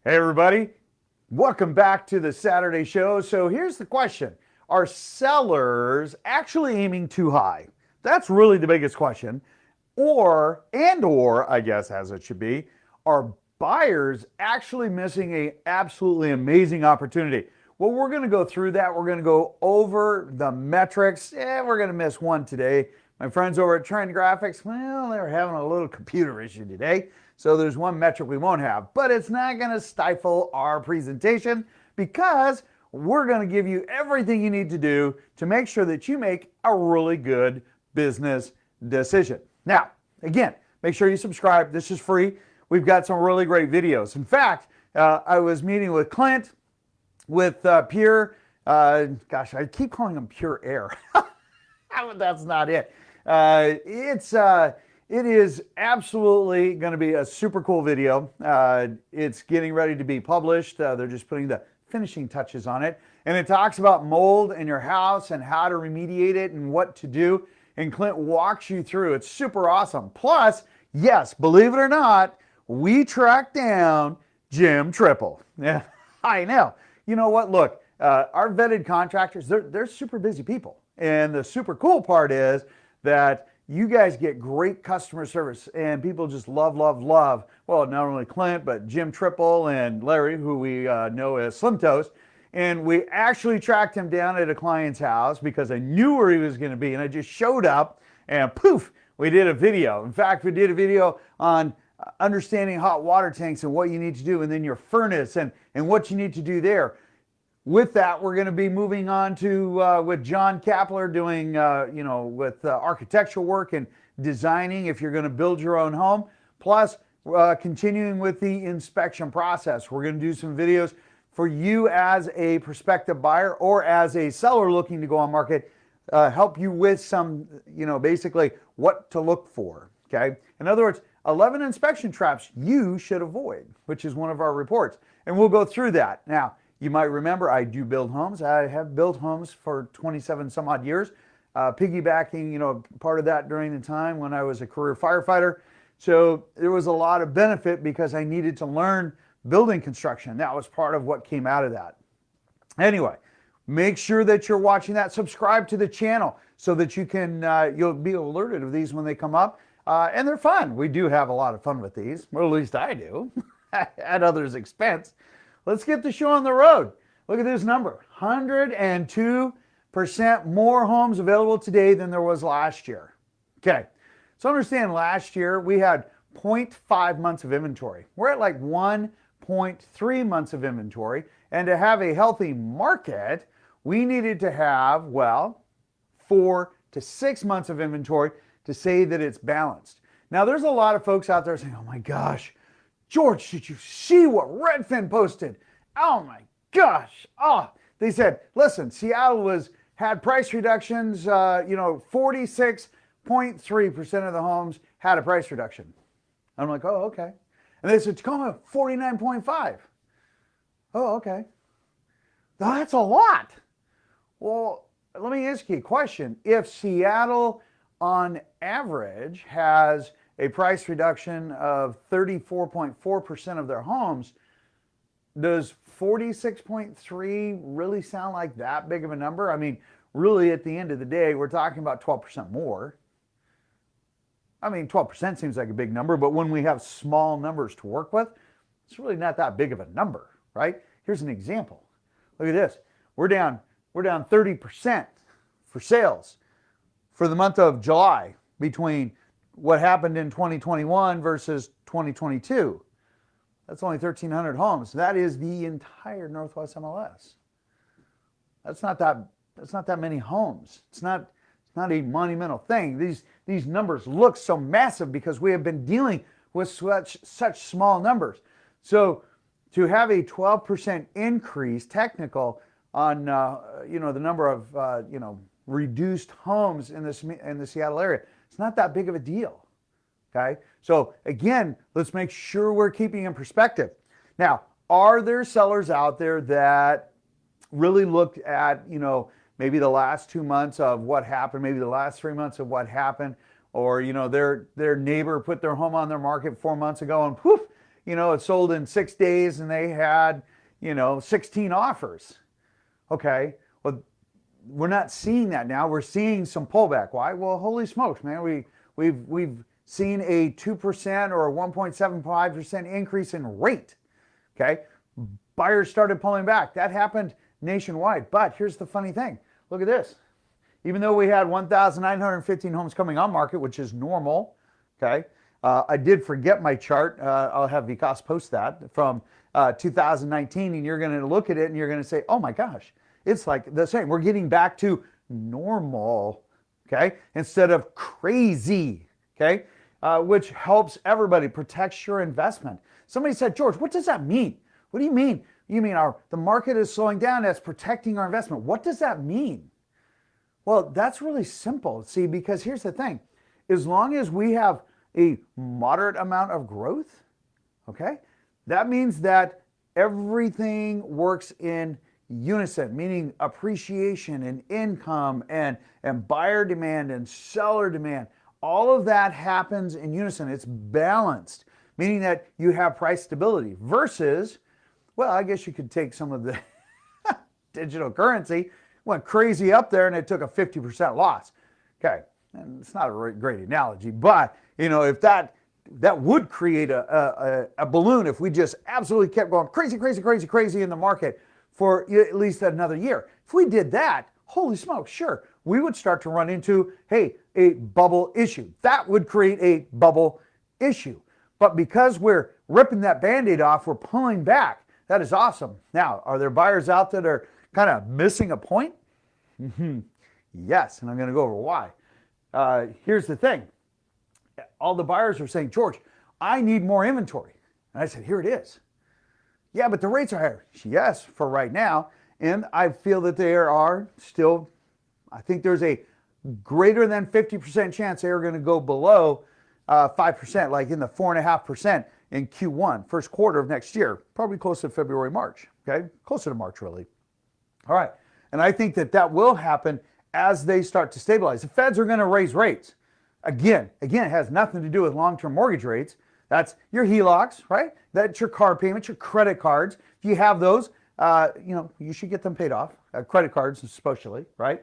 Hey everybody, welcome back to the Saturday show. So here's the question. Are sellers actually aiming too high? That's really the biggest question. Or I guess as it should be, are buyers actually missing a absolutely amazing opportunity? Well, we're going to go through that. We're going to go over the metrics. We're going to miss one today. My friends over at Trend Graphics, well, they're having a little computer issue today. So there's one metric we won't have, but it's not going to stifle our presentation because we're going to give you everything you need to do to make sure that you make a really good business decision. Now, again, make sure you subscribe. This is free. We've got some really great videos. In fact, I was meeting with Clint with Pure, gosh, I keep calling him Pure Air. That's not it. It is absolutely going to be a super cool video. It's getting ready to be published. They're just putting the finishing touches on it. And it talks about mold in your house and how to remediate it and what to do. And Clint walks you through. It's super awesome. Plus, yes, believe it or not, we tracked down Jim Tripple. Yeah, I know. You know what? Look, our vetted contractors, they're super busy people. And the super cool part is that you guys get great customer service and people just love, well, not only Clint, but Jim Tripple and Larry, who we know as Slim Toast. And we actually tracked him down at a client's house because I knew where he was going to be. And I just showed up and poof, we did a video. In fact, we did a video on understanding hot water tanks and what you need to do, and then your furnace and what you need to do there. With that, we're going to be moving on to with John Kapler doing, with architectural work and designing if you're going to build your own home. Plus, continuing with the inspection process. We're going to do some videos for you as a prospective buyer or as a seller looking to go on market, help you with some, basically what to look for, okay? In other words, 11 inspection traps you should avoid, which is one of our reports. And we'll go through that. Now, you might remember I do build homes. I have built homes for 27 some odd years, piggybacking, part of that during the time when I was a career firefighter. So there was a lot of benefit because I needed to learn building construction. That was part of what came out of that. Anyway, make sure that you're watching that. Subscribe to the channel so that you can, you'll be alerted of these when they come up. And they're fun. We do have a lot of fun with these, or at least I do, at others' expense. Let's get the show on the road. Look at this number, 102% more homes available today than there was last year. Okay, so understand last year we had 0.5 months of inventory. We're at like 1.3 months of inventory. And to have a healthy market, we needed to have, 4 to 6 months of inventory to say that it's balanced. Now, there's a lot of folks out there saying, oh my gosh, George, did you see what Redfin posted? Oh my gosh. They said, listen, Seattle had price reductions, 46.3% of the homes had a price reduction. I'm like, oh, okay. And they said, Tacoma, 49.5. Oh, okay. Now, that's a lot. Well, let me ask you a question. If Seattle on average has a price reduction of 34.4% of their homes, does 46.3 really sound like that big of a number? I mean, really at the end of the day, we're talking about 12% more. I mean, 12% seems like a big number, but when we have small numbers to work with, it's really not that big of a number, right? Here's an example. Look at this. We're down 30% for sales for the month of July between what happened in 2021 versus 2022. That's only 1,300 homes. That is the entire Northwest MLS. That's not that many homes. It's not a monumental thing. These numbers look so massive because we have been dealing with such small numbers. So to have a 12% increase technical on the number of reduced homes in the Seattle area, it's not that big of a deal. Okay, so again, let's make sure we're keeping in perspective. Now, are there sellers out there that really looked at, maybe the last 2 months of what happened, maybe the last 3 months of what happened, or, their neighbor put their home on their market 4 months ago and poof, it sold in 6 days and they had, 16 offers. Okay, well, we're not seeing that now. We're seeing some pullback. Why? Well, holy smokes, man. We've seen a 2% or a 1.75% increase in rate. Okay, buyers started pulling back. That happened nationwide. But here's the funny thing. Look at this. Even though we had 1,915 homes coming on market, which is normal, okay, I did forget my chart. I'll have Vikas post that from 2019, and you're going to look at it and you're going to say, oh my gosh, it's like the same. We're getting back to normal, okay, instead of crazy, okay, which helps everybody, protects your investment. Somebody said, George, what does that mean? What do you mean? You mean the market is slowing down, that's protecting our investment. What does that mean? Well, that's really simple. See, because here's the thing. As long as we have a moderate amount of growth, okay, that means that everything works in unison, meaning appreciation and income and buyer demand and seller demand. All of that happens in unison. It's balanced, meaning that you have price stability versus, well, I guess you could take some of the digital currency, went crazy up there and it took a 50% loss. Okay, and it's not a great analogy, but if that would create a balloon if we just absolutely kept going crazy in the market for at least another year. If we did that, holy smoke, sure, we would start to run into, hey, a bubble issue. That would create a bubble issue. But because we're ripping that Band-Aid off, we're pulling back. That is awesome. Now, are there buyers out there that are kind of missing a point? Yes, and I'm going to go over why. Here's the thing. All the buyers are saying, George, I need more inventory. And I said, here it is. Yeah, but the rates are higher. Yes, for right now. And I feel that there are still, I think there's a greater than 50% chance they are going to go below 5%, like in the 4.5% in Q1, first quarter of next year, probably close to February, March, okay? Closer to March, really. All right, and I think that will happen as they start to stabilize. The Feds are going to raise rates. Again, it has nothing to do with long-term mortgage rates. That's your HELOCs, right? That's your car payments, your credit cards. If you have those, you should get them paid off. Credit cards especially, right?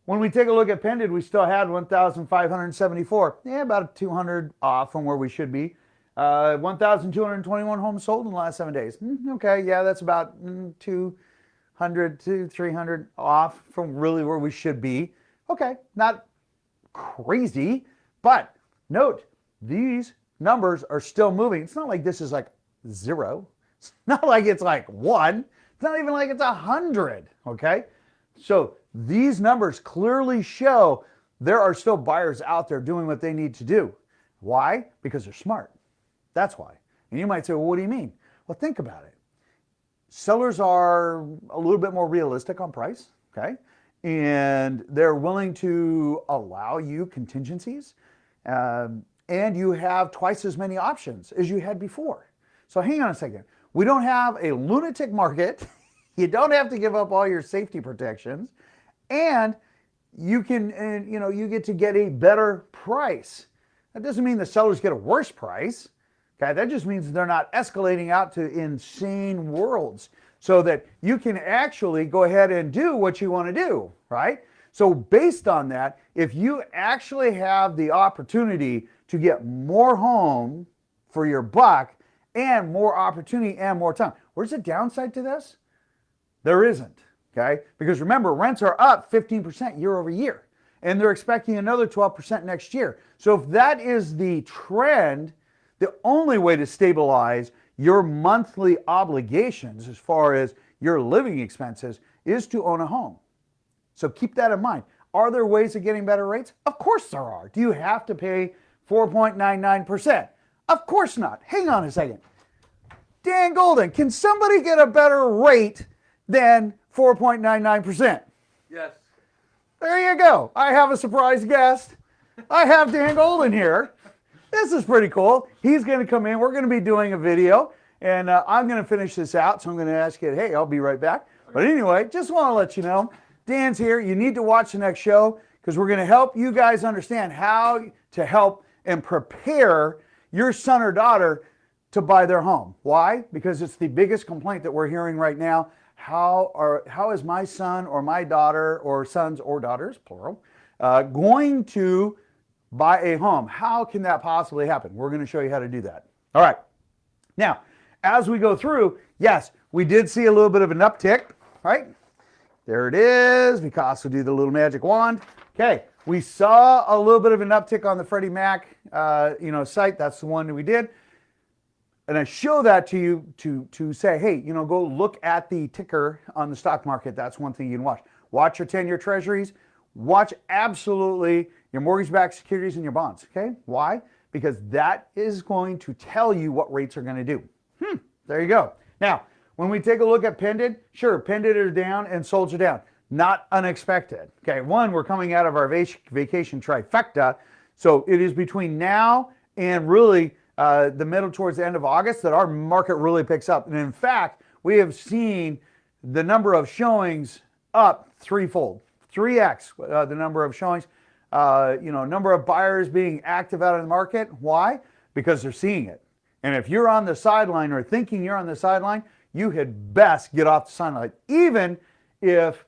When we take a look at pended, we still had 1,574. Yeah, about 200 off from where we should be. 1,221 homes sold in the last 7 days. Okay, yeah, that's about 200 to 300 off from really where we should be. Okay, not crazy, but note, these numbers are still moving. It's not like this is like 0. It's not like it's like 1. It's not even like it's 100, okay? So these numbers clearly show there are still buyers out there doing what they need to do. Why? Because they're smart. That's why. And you might say, well, what do you mean? Well, think about it. Sellers are a little bit more realistic on price, okay? And they're willing to allow you contingencies. And you have twice as many options as you had before. So hang on a second. We don't have a lunatic market. You don't have to give up all your safety protections. And you can, you get to get a better price. That doesn't mean the sellers get a worse price. Okay, that just means they're not escalating out to insane worlds so that you can actually go ahead and do what you want to do, right? So based on that, if you actually have the opportunity to get more home for your buck and more opportunity and more time, where's the downside to this? There isn't, okay? Because remember, rents are up 15% year over year, and they're expecting another 12% next year. So if that is the trend, the only way to stabilize your monthly obligations as far as your living expenses is to own a home. So keep that in mind. Are there ways of getting better rates? Of course there are. Do you have to pay 4.99%? Of course not. Hang on a second. Dan Golden, can somebody get a better rate than 4.99%? Yes. There you go. I have a surprise guest. I have Dan Golden here. This is pretty cool. He's going to come in. We're going to be doing a video. And I'm going to finish this out, so I'm going to ask you, hey, I'll be right back. But anyway, just want to let you know, Dan's here. You need to watch the next show because we're going to help you guys understand how to help and prepare your son or daughter to buy their home. Why? Because it's the biggest complaint that we're hearing right now. How is my son or my daughter, or sons or daughters, plural, going to buy a home? How can that possibly happen? We're going to show you how to do that. All right. Now, as we go through, yes, we did see a little bit of an uptick, right? There it is. We can also do the little magic wand. Okay, we saw a little bit of an uptick on the Freddie Mac, site. That's the one that we did. And I show that to you to say, hey, go look at the ticker on the stock market. That's one thing you can watch. Watch your 10-year treasuries. Watch absolutely your mortgage-backed securities and your bonds. Okay, why? Because that is going to tell you what rates are going to do. There you go. Now, when we take a look at pended, sure, pended are down and solds are down. Not unexpected. Okay, one, we're coming out of our vacation trifecta. So it is between now and really the middle towards the end of August that our market really picks up. And in fact, we have seen the number of showings up threefold, 3x the number of showings. Number of buyers being active out in the market. Why? Because they're seeing it. And if you're on the sideline or thinking you're on the sideline, you had best get off the sideline, even if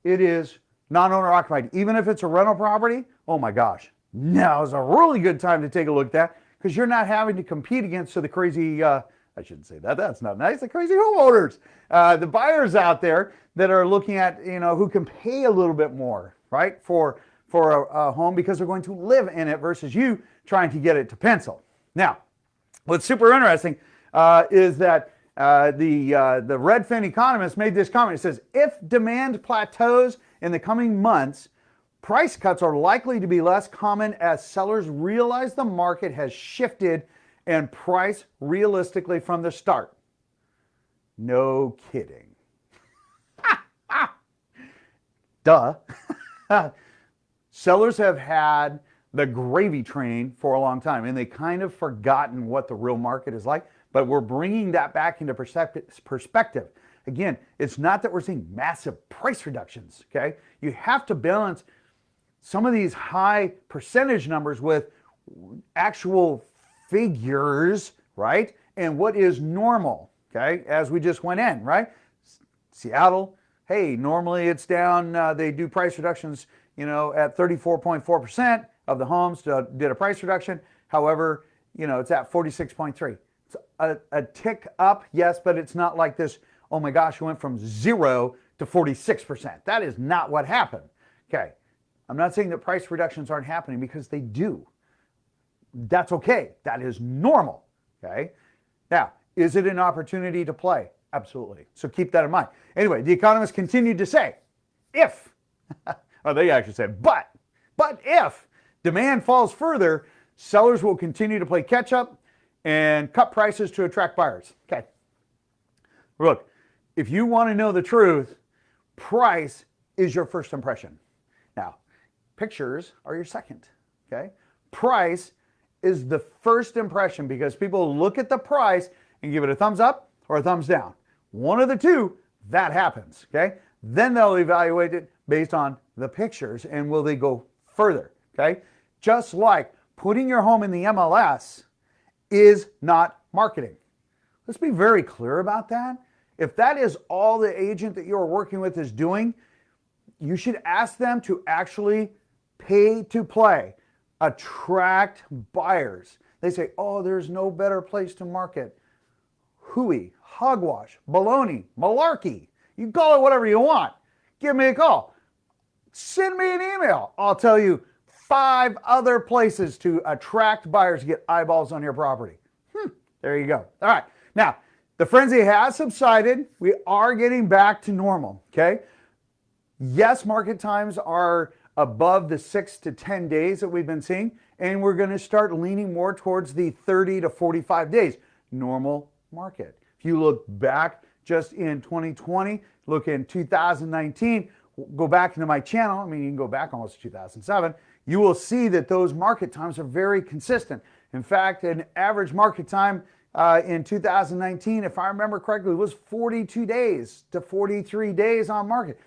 it is non-owner occupied, even if it's a rental property. Oh my gosh, now is a really good time to take a look at that, because you're not having to compete against the crazy, I shouldn't say that, that's not nice, the crazy homeowners, the buyers out there that are looking at, who can pay a little bit more, right, for a home because they're going to live in it versus you trying to get it to pencil. Now, what's super interesting is that the Redfin Economist made this comment. It says, if demand plateaus in the coming months, price cuts are likely to be less common as sellers realize the market has shifted and price realistically from the start. No kidding. Duh. Sellers have had the gravy train for a long time, and they kind of forgotten what the real market is like, but we're bringing that back into perspective. Again, it's not that we're seeing massive price reductions, okay? You have to balance some of these high percentage numbers with actual figures, right? And what is normal, okay? As we just went in, right? Seattle, hey, normally it's down, they do price reductions, at 34.4% of the homes did a price reduction. However, it's at 46.3. It's a tick up, yes, but it's not like this, oh my gosh, it went from 0 to 46%. That is not what happened. Okay, I'm not saying that price reductions aren't happening, because they do. That's okay. That is normal, okay? Now, is it an opportunity to play? Absolutely. So keep that in mind. Anyway, the Economist continued to say, if, oh, they actually said, but if demand falls further, sellers will continue to play catch up and cut prices to attract buyers. Okay. Look, if you want to know the truth, price is your first impression. Now, pictures are your second. Okay. Price is the first impression, because people look at the price and give it a thumbs up or a thumbs down. One of the two, that happens. Okay. Then they'll evaluate it based on the pictures, and will they go further? Okay. Just like putting your home in the MLS is not marketing. Let's be very clear about that. If that is all the agent that you're working with is doing, you should ask them to actually pay to play, attract buyers. They say, oh, there's no better place to market. Hooey, hogwash, baloney, malarkey. You call it whatever you want. Give me a call. Send me an email. I'll tell you 5 other places to attract buyers to get eyeballs on your property. There you go. All right. Now, the frenzy has subsided. We are getting back to normal, okay? Yes, market times are above the 6 to 10 days that we've been seeing, and we're going to start leaning more towards the 30 to 45 days. Normal market. If you look back just in 2020, look in 2019, go back into my channel, I mean, you can go back almost to 2007, you will see that those market times are very consistent. In fact, an average market time in 2019, if I remember correctly, was 42 days to 43 days on market.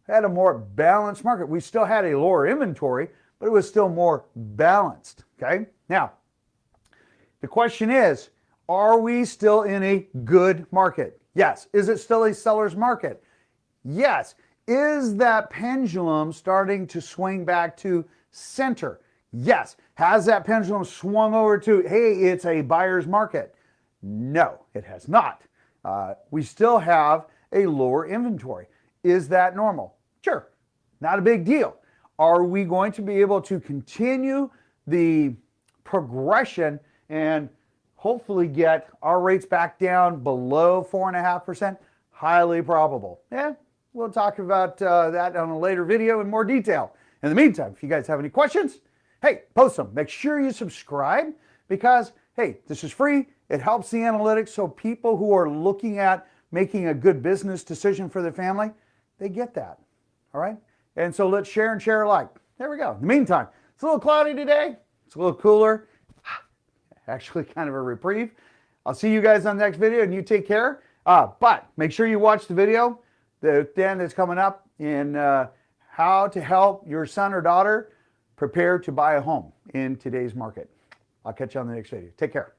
Had a more balanced market. We still had a lower inventory, but it was still more balanced. Okay. Now, the question is, are we still in a good market? Yes. Is it still a seller's market? Yes. Is that pendulum starting to swing back to center? Yes. Has that pendulum swung over to, hey, it's a buyer's market? No, it has not. We still have a lower inventory. Is that normal? Sure. Not a big deal. Are we going to be able to continue the progression and hopefully get our rates back down below 4.5%? Highly probable. Yeah, we'll talk about that on a later video in more detail. In the meantime, if you guys have any questions, hey, post them. Make sure you subscribe because, hey, this is free. It helps the analytics so people who are looking at making a good business decision for their family, they get that. All right? And so let's share and share alike. There we go. In the meantime, it's a little cloudy today. It's a little cooler. Actually kind of a reprieve. I'll see you guys on the next video and you take care. But make sure you watch the video then that's coming up in how to help your son or daughter prepare to buy a home in today's market. I'll catch you on the next video. Take care.